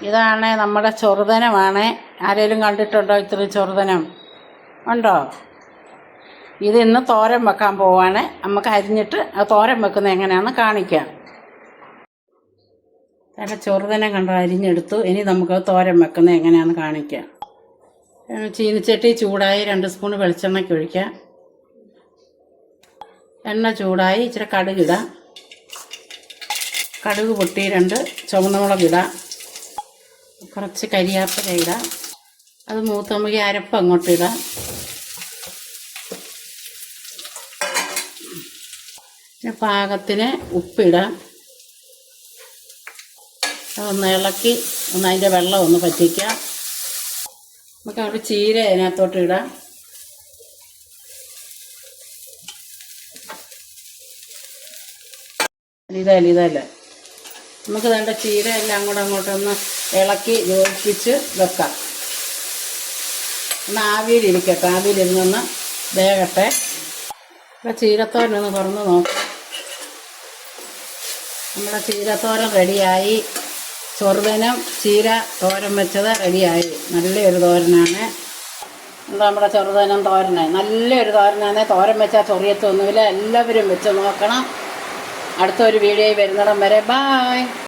ഇതാണ് നമ്മുടെ ചെറുതനമാണ്. ആരെങ്കിലും കണ്ടിട്ടുണ്ടോ ഇത്രയും ചെറുതനം? ഉണ്ടോ? ഇത് ഇന്ന് തോരൻ വെക്കാൻ പോവാണ്. നമുക്ക് അരിഞ്ഞിട്ട് ആ തോരൻ വെക്കുന്നത് എങ്ങനെയാണെന്ന് കാണിക്കാം. നല്ല ചെറുതനം കണ്ടോ, അരിഞ്ഞെടുത്തു. ഇനി നമുക്ക് തോരൻ വെക്കുന്നത് എങ്ങനെയാണെന്ന് കാണിക്കാം. ചീനിച്ചട്ടി ചൂടായി 2 സ്പൂൺ വെളിച്ചെണ്ണയ്ക്ക് ഒഴിക്കാം. എണ്ണ ചൂടായി ഇച്ചിരി കടുകിടാം. കടുക് പൊട്ടി 2 ചുവന്ന മുളകിടാം. കുറച്ച് കരിയാപ്പില ഇടാം. അത് മൂത്തമുകി അരപ്പ് അങ്ങോട്ട് ഇടാം. പിന്നെ പാകത്തിന് ഉപ്പിടാം. അതൊന്ന് ഇളക്കി അതിൻ്റെ വെള്ളം ഒന്ന് പറ്റിക്കാം. നമുക്ക് അവിടെ ചീര അതിനകത്തോട്ട് ഇടാം. ഇതല്ല നമുക്ക് വേണ്ട ചീര എല്ലാം കൂടെ അങ്ങോട്ടൊന്ന് ഇളക്കി യോജിപ്പിച്ച് വെക്കാം. ഒന്ന് ആവിയിലിരിക്കട്ടെ. ആവിയിലിരുന്നൊന്ന് വേകട്ടെ. അപ്പോൾ ചീരത്തോരനൊന്ന് തുറന്ന് നോക്കാം. നമ്മുടെ ചീരത്തോരൻ റെഡിയായി. ചെറുതനം ചീര തോരൻ വെച്ചത് റെഡിയായി. നല്ലൊരു തോരനാണ്. എന്താ നമ്മുടെ ചെറുതനം തോരനായി. നല്ലൊരു തോരനാണ്. തോരൻ വെച്ചാൽ ചൊറിയത്തൊന്നുമില്ല. എല്ലാവരും വെച്ച് നോക്കണം. അടുത്തൊരു വീഡിയോയിൽ വരുന്നിടം വരെ ബായ്.